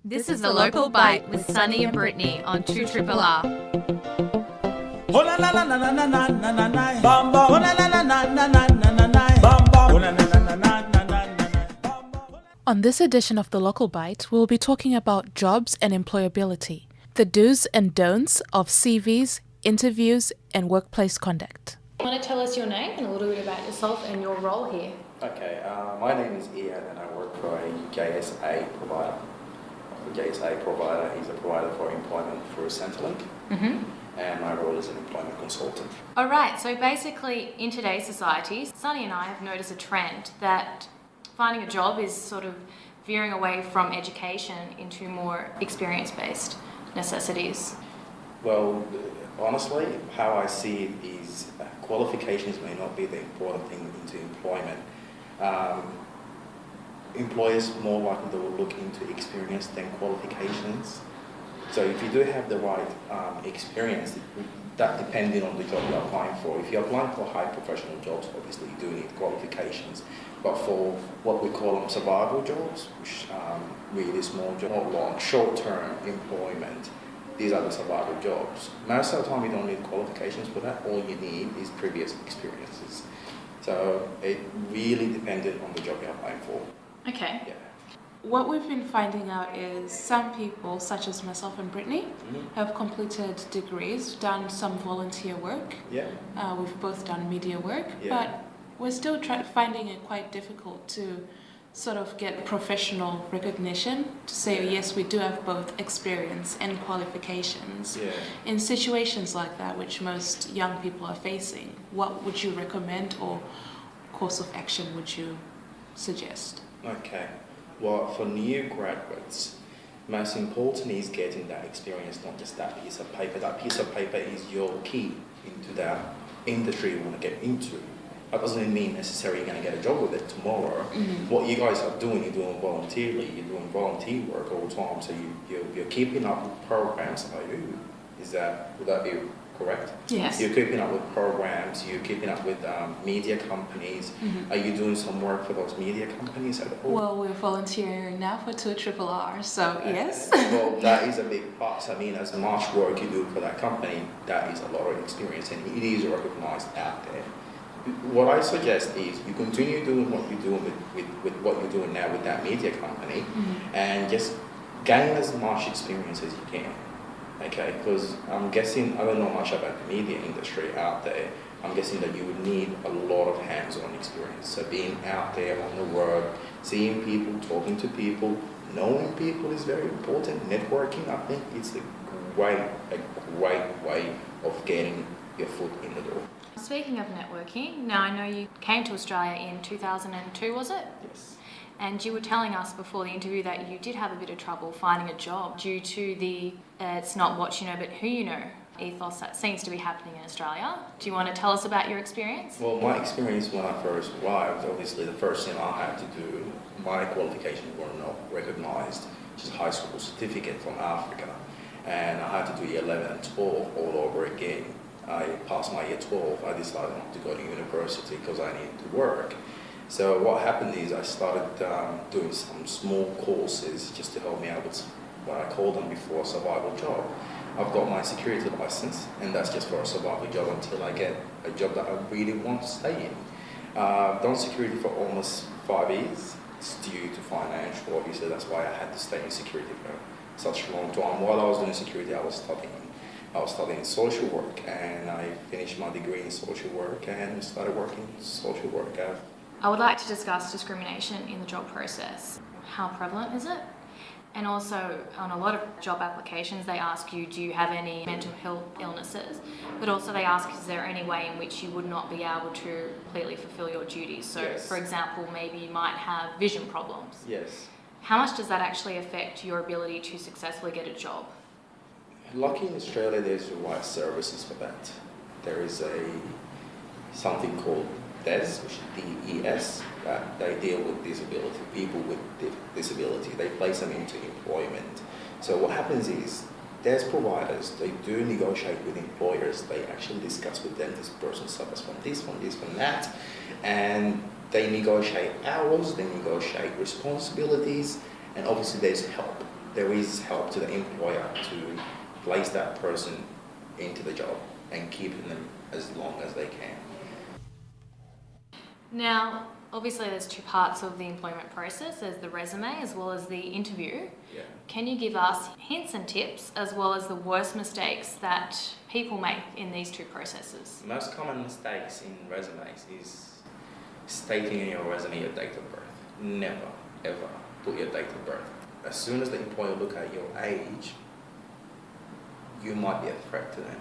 This is The Local Bite with Sunny and Brittney on 2 Triple R. Oh na na na na na na na na na na bamba. Oh na na na na na na na na na bamba. Oh na na na na na na na na. On this edition of The Local Bite, we'll be talking about jobs and employability, the do's and don'ts of CVs, interviews, and workplace conduct. You want to tell us your name and a little bit about yourself and your role here? Okay, my name is Eyad and I work for a JSA provider. The JSA provider is a provider for employment through Centrelink, and my role is an employment consultant. All right, so basically in today's society, Sunny and I have noticed a trend that finding a job is sort of veering away from education into more experience-based necessities. Well, honestly, how I see it is qualifications may not be the important thing into employment. Employers more likely they will look into experience than qualifications. So if you do have the right experience, that depending on the job you're applying for. If you're applying for high professional jobs, obviously you do need qualifications. But for what we call them survival jobs, which really small jobs, not long, short-term employment, these are the survival jobs. Most of the time you don't need qualifications for that. All you need is previous experiences. So it really depended on the job you're applying for. Okay. Yeah. What we've been finding out is some people, such as myself and Brittney, have completed degrees, done some volunteer work. Yeah. We've both done media work, Yeah. but we're still finding it quite difficult to sort of get professional recognition to say, yes, we do have both experience and qualifications. Yeah. In situations like that, which most young people are facing, what would you recommend or course of action would you suggest? Okay. Well, for new graduates, most important is getting that experience, not just that piece of paper. That piece of paper is your key into that industry you want to get into. That doesn't mean necessarily you're going to get a job with it tomorrow. What you guys are doing, you're doing voluntarily, you're doing volunteer work all the time, so you're keeping up with programs. Would that be correct? Yes. You're keeping up with programs, you're keeping up with media companies. Are you doing some work for those media companies at all? Well, we're volunteering now for 2 Triple R, so yes. Well, that is a big plus. I mean, as much work you do for that company, that is a lot of experience and it is recognized out there. What I suggest is you continue doing what you're doing with what you're doing now with that media company and just gain as much experience as you can. Okay, because I'm guessing, I don't know much about the media industry out there, I'm guessing that you would need a lot of hands-on experience. So being out there on the road, seeing people, talking to people, knowing people is very important. Networking, I think it's a great way of getting your foot in the door. Speaking of networking, now I know you came to Australia in 2002, was it? Yes. And you were telling us before the interview that you did have a bit of trouble finding a job due to the it's not what you know but who you know ethos that seems to be happening in Australia. Do you want to tell us about your experience? Well, my experience when I first arrived, obviously the first thing I had to do, my qualifications were not recognised, which is a high school certificate from Africa. And I had to do year 11 and 12 all over again. I passed my year 12, I decided not to go to university because I needed to work. So what happened is I started doing some small courses just to help me out with what I called them before a survival job. I've got my security license and that's just for a survival job until I get a job that I really want to stay in. Done security for almost 5 years. It's due to financial, obviously that's why I had to stay in security for such a long time. While I was doing security, I was studying social work and I finished my degree in social work and started working in social work. I would like to discuss discrimination in the job process. How prevalent is it? And also, on a lot of job applications, they ask you, do you have any mental health illnesses? But also they ask, is there any way in which you would not be able to completely fulfill your duties? So, Yes. for example, maybe you might have vision problems. Yes. How much does that actually affect your ability to successfully get a job? Lucky in Australia, there's the right services for that. There is something called DES, which is DES, that they deal with disability, people with disability. They place them into employment. So what happens is, DES providers, they do negotiate with employers. They actually discuss with them, this person suffers from this, from that, and they negotiate hours, they negotiate responsibilities, and obviously there's help. there is help to the employer to place that person into the job and keeping them as long as they can. Now, obviously there's two parts of the employment process. There's the resume as well as the interview. Yeah. Can you give us hints and tips as well as the worst mistakes that people make in these two processes? Most common mistakes in resumes is stating in your resume your date of birth. Never, ever put your date of birth. As soon as the employer look at your age, you might be a threat to them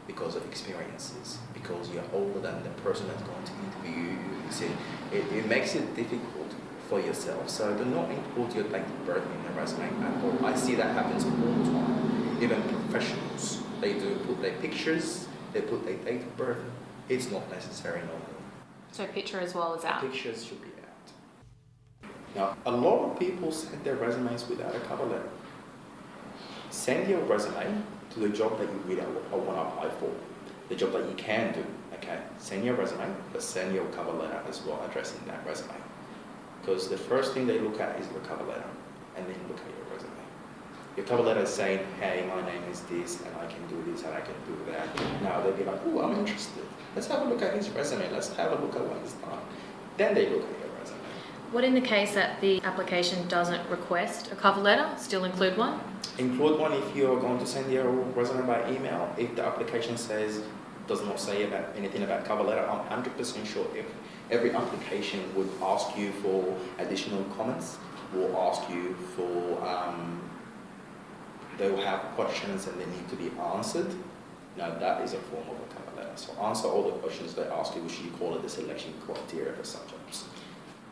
because of experiences, because you're older than the person that's going to interview you. You see, it makes it difficult for yourself. So do not include your date of birth in the resume at all. I see that happens all the time. Even professionals, they do put their pictures, they put their date of birth. It's not necessary no more. So picture as well as out. Pictures should be out. Now, a lot of people send their resumes without a cover letter. Send your resume to the job that you really want to apply for, the job that you can do. Okay, send your resume, but send your cover letter as well, addressing that resume. Because the first thing they look at is your cover letter, and then look at your resume. Your cover letter is saying, hey, my name is this, and I can do this, and I can do that. Now they'll be like, oh, I'm interested. Let's have a look at his resume. Let's have a look at what he's done. Then they look at your resume. What in the case that the application doesn't request a cover letter? Still include one? Include one if you're going to send your resume by email. If the application does not say anything about cover letter, I'm 100% sure if every application would ask you for additional comments, will ask you for, they will have questions and they need to be answered. Now that is a form of a cover letter. So answer all the questions they ask you, which you call it the selection criteria for some jobs.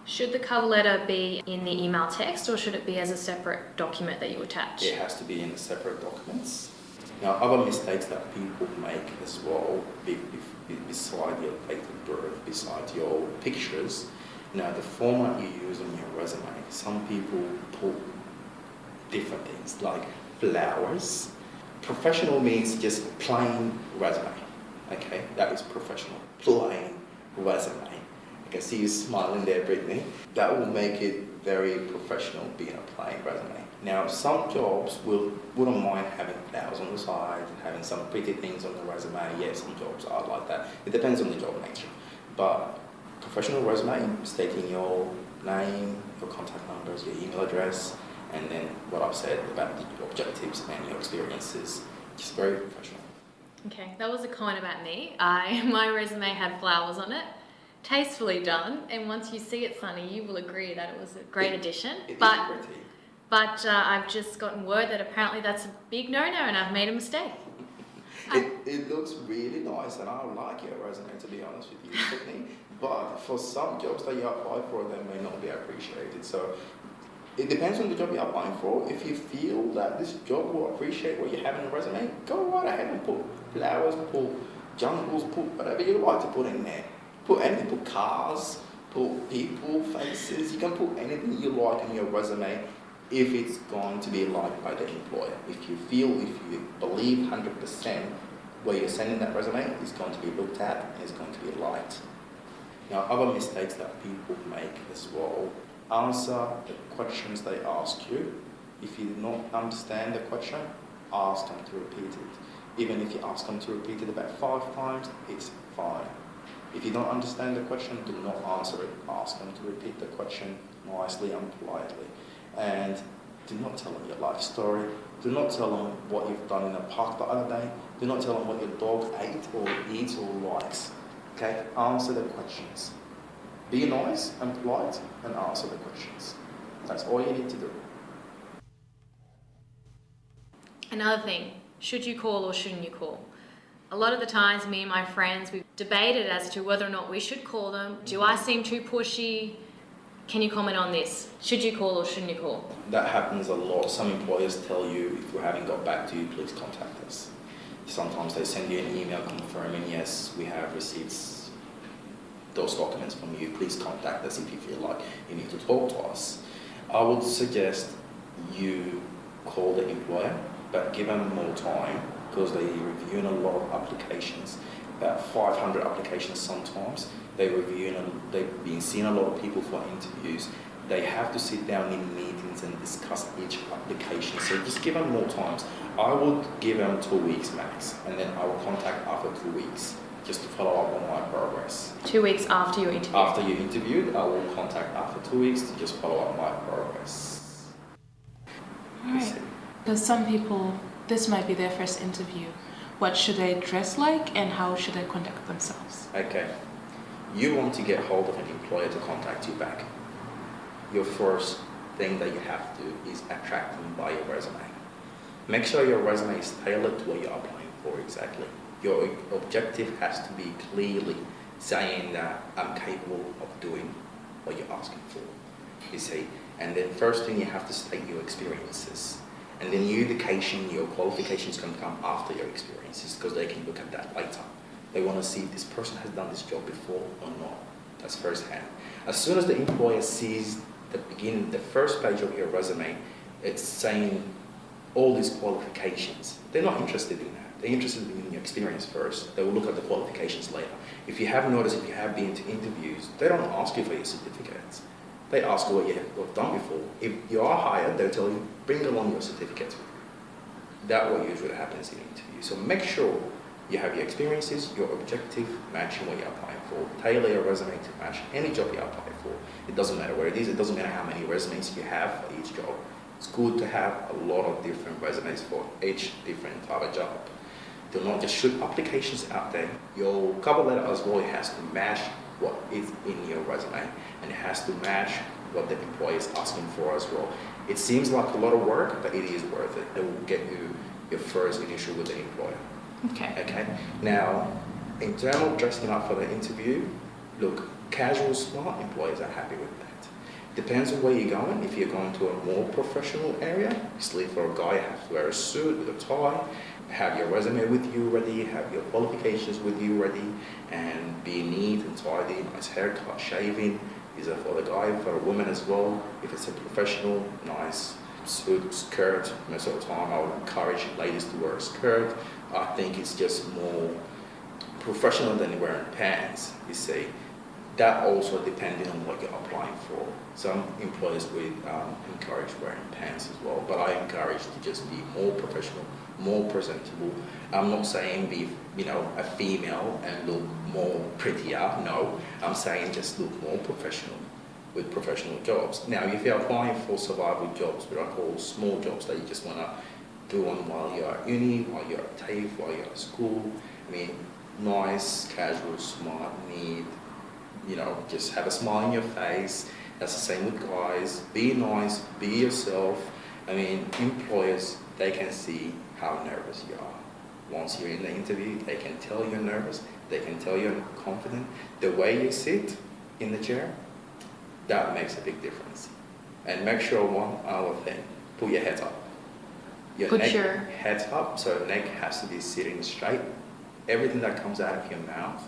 Should the cover letter be in the email text or should it be as a separate document that you attach? It has to be in separate documents. Now, other mistakes that people make as well, beside your date of birth, beside your pictures, now the format you use on your resume, some people put different things like flowers. Professional means just plain resume. Okay, that is professional. Plain resume. I can see you smiling there, Brittney. That will make it very professional being a plain resume. Now, some jobs wouldn't mind having flowers on the side, having some pretty things on the resume. Yes, some jobs are like that. It depends on the job nature. But professional resume, stating your name, your contact numbers, your email address, and then what I've said about the objectives and your experiences, just very professional. Okay, that was a comment about me. My resume had flowers on it. Tastefully done, and once you see it, Sunny, you will agree that it was a great addition. But I've just gotten word that apparently that's a big no-no and I've made a mistake. It looks really nice and I like your resume, to be honest with you, Brittney. But for some jobs that you apply for, they may not be appreciated. So it depends on the job you're applying for. If you feel that this job will appreciate what you have in your resume, go right ahead and put flowers, put jungles, put whatever you like to put in there. Put anything, put cars, put people, faces, you can put anything you like in your resume if it's going to be liked by the employer. If you believe 100% where you're sending that resume is going to be looked at and is going to be liked. Now, other mistakes that people make as well, answer the questions they ask you. If you do not understand the question, ask them to repeat it. Even if you ask them to repeat it about 5 times, it's fine. If you don't understand the question, do not answer it. Ask them to repeat the question nicely and politely. And do not tell them your life story. Do not tell them what you've done in the park the other day. Do not tell them what your dog ate or eats or likes. Okay? Answer the questions. Be nice and polite and answer the questions. That's all you need to do. Another thing, should you call or shouldn't you call? A lot of the times, me and my friends, we've debated as to whether or not we should call them. Do I seem too pushy? Can you comment on this? Should you call or shouldn't you call? That happens a lot. Some employers tell you, if we haven't got back to you, please contact us. Sometimes they send you an email confirming, yes, we have received those documents from you. Please contact us if you feel like you need to talk to us. I would suggest you call the employer, but give them more time, because they review a lot of applications, about 500 applications sometimes. They've been seeing a lot of people for interviews. They have to sit down in meetings and discuss each application. So just give them more times. I would give them 2 weeks max, and then I will contact after 2 weeks just to follow up on my progress. 2 weeks after your interview? After you interviewed, I will contact after 2 weeks to just follow up my progress. Right. Because some people, this might be their first interview. What should they dress like and how should they conduct themselves? Okay. You want to get hold of an employer to contact you back. Your first thing that you have to do is attract them by your resume. Make sure your resume is tailored to what you're applying for exactly. Your objective has to be clearly saying that I'm capable of doing what you're asking for, you see. And then first thing you have to state your experiences. And then your education, your qualifications can come after your experiences because they can look at that later. They want to see if this person has done this job before or not. That's first hand. As soon as the employer sees the first page of your resume, it's saying all these qualifications. They're not interested in that. They're interested in your experience first. They will look at the qualifications later. If you have noticed, if you have been to interviews, they don't ask you for your certificates. They ask what you have done before. If you are hired, they'll tell you, bring along your certificates with you. That's what usually happens in interviews. So make sure you have your experiences, your objective matching what you're applying for. Tailor your resume to match any job you apply for. It doesn't matter where it is. It doesn't matter how many resumes you have for each job. It's good to have a lot of different resumes for each different type of job. Do not just shoot applications out there. Your cover letter as well, it has to match what is in your resume, and it has to match what the employer is asking for as well. It seems like a lot of work, but it is worth it. It will get you your first initial with the employer. Okay. Now, in terms of dressing up for the interview, look, casual, smart employers are happy with that. Depends on where you're going. If you're going to a more professional area, obviously for a guy, you have to wear a suit with a tie, have your resume with you ready, have your qualifications with you ready, and be neat and tidy, nice haircut, shaving. These are for the guy, for a woman as well. If it's a professional, nice suit, skirt. Most of the time, I would encourage ladies to wear a skirt. I think it's just more professional than wearing pants, you see. That also depending on what you're applying for. Some employers would encourage wearing pants as well, but I encourage to just be more professional, more presentable. I'm not saying be, a female and look more prettier. No, I'm saying just look more professional with professional jobs. Now, if you're applying for survival jobs, what I call small jobs that you just want to do on while you're at uni, while you're at TAFE, while you're at school, nice, casual, smart, neat, just have a smile on your face. That's the same with guys. Be nice, be yourself. Employers, they can see how nervous you are. Once you're in the interview, they can tell you're nervous. They can tell you're confident. The way you sit in the chair, that makes a big difference. And make sure one other thing, put your head up. Your head up, so neck has to be sitting straight. Everything that comes out of your mouth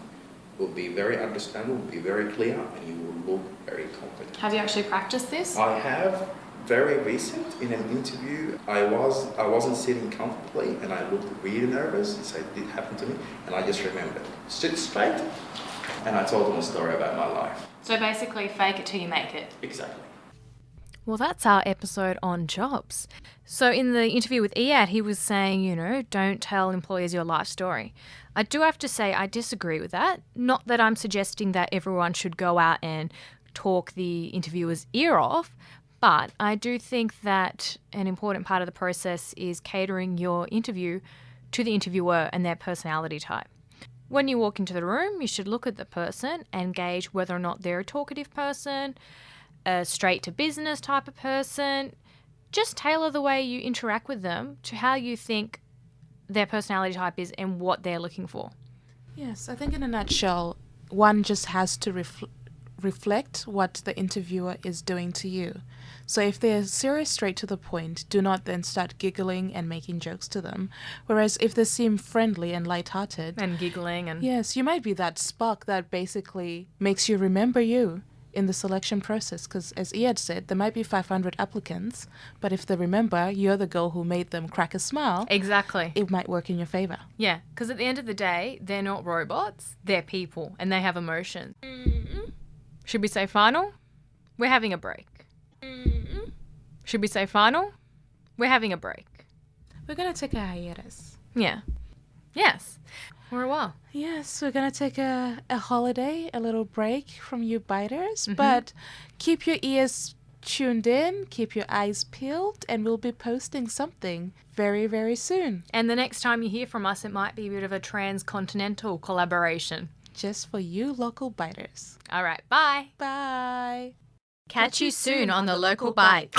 will be very understandable, will be very clear, and you will look very confident. Have you actually practiced this? I have. Very recent in an interview, I wasn't sitting comfortably and I looked really nervous. So it did happen to me, and I just remembered, sit straight, and I told them a story about my life. So basically, fake it till you make it. Exactly. Well, that's our episode on jobs. So in the interview with Eyad, he was saying, don't tell employers your life story. I do have to say I disagree with that. Not that I'm suggesting that everyone should go out and talk the interviewer's ear off, but I do think that an important part of the process is catering your interview to the interviewer and their personality type. When you walk into the room, you should look at the person and gauge whether or not they're a talkative person, a straight to business type of person. Just tailor the way you interact with them to how you think their personality type is and what they're looking for. Yes, I think in a nutshell, one just has to reflect what the interviewer is doing to you. So if they're serious, straight to the point, do not then start giggling and making jokes to them. Whereas if they seem friendly and lighthearted and giggling and yes, you might be that spark that basically makes you remember you in the selection process. Because as Eyad said, there might be 500 applicants, but if they remember you're the girl who made them crack a smile, exactly, it might work in your favor. Yeah, because at the end of the day, they're not robots, they're people and they have emotions. Should we say final? We're having a break. Should we say final? We're having a break. We're going to take a hiatus. Yeah. Yes. For a while. Yes, we're going to take a holiday, a little break from you biters, but keep your ears tuned in, keep your eyes peeled, and we'll be posting something very, very soon. And the next time you hear from us, it might be a bit of a transcontinental collaboration. Just for you local biters. All right, bye. Bye. Catch you soon on the Local Bite.